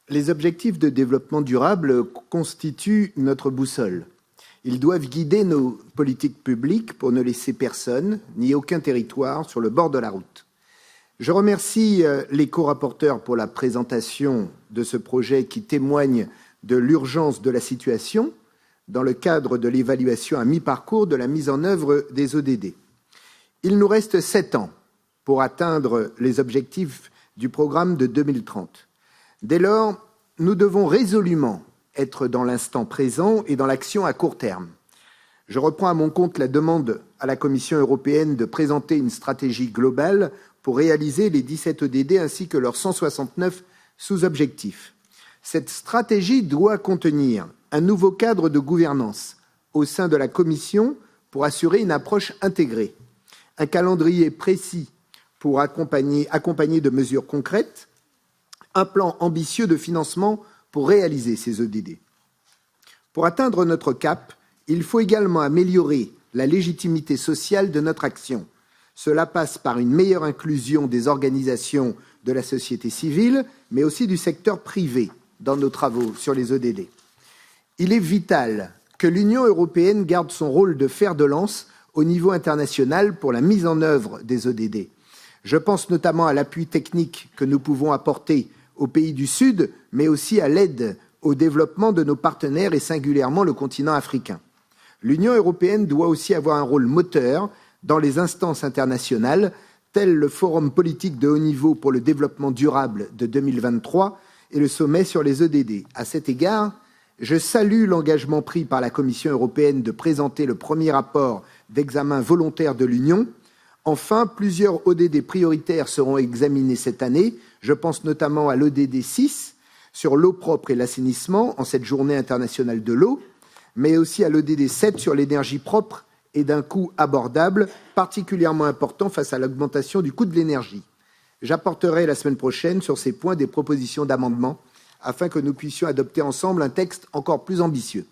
Les objectifs de développement durable constituent notre boussole. Ils doivent guider nos politiques publiques pour ne laisser personne, ni aucun territoire, sur le bord de la route. Je remercie les co-rapporteurs pour la présentation de ce projet qui témoigne de l'urgence de la situation dans le cadre de l'évaluation à mi-parcours de la mise en œuvre des ODD. Il nous reste 7 ans pour atteindre les objectifs du programme de 2030. Dès lors, nous devons résolument être dans l'instant présent et dans l'action à court terme. Je reprends à mon compte la demande à la Commission européenne de présenter une stratégie globale pour réaliser les 17 ODD ainsi que leurs 169 sous-objectifs. Cette stratégie doit contenir un nouveau cadre de gouvernance au sein de la Commission pour assurer une approche intégrée, un calendrier précis pour accompagner de mesures concrètes, un plan ambitieux de financement pour réaliser ces ODD. Pour atteindre notre cap, il faut également améliorer la légitimité sociale de notre action. Cela passe par une meilleure inclusion des organisations de la société civile, mais aussi du secteur privé dans nos travaux sur les ODD. Il est vital que l'Union européenne garde son rôle de fer de lance au niveau international pour la mise en œuvre des ODD. Je pense notamment à l'appui technique que nous pouvons apporter aux pays du Sud, mais aussi à l'aide au développement de nos partenaires et singulièrement le continent africain. L'Union européenne doit aussi avoir un rôle moteur dans les instances internationales, telles le Forum politique de haut niveau pour le développement durable de 2023 et le sommet sur les ODD. À cet égard, je salue l'engagement pris par la Commission européenne de présenter le premier rapport d'examen volontaire de l'Union. Enfin, plusieurs ODD prioritaires seront examinés cette année. Je pense notamment à l'ODD 6 sur l'eau propre et l'assainissement en cette journée internationale de l'eau, mais aussi à l'ODD 7 sur l'énergie propre et d'un coût abordable, particulièrement important face à l'augmentation du coût de l'énergie. J'apporterai la semaine prochaine sur ces points des propositions d'amendement afin que nous puissions adopter ensemble un texte encore plus ambitieux.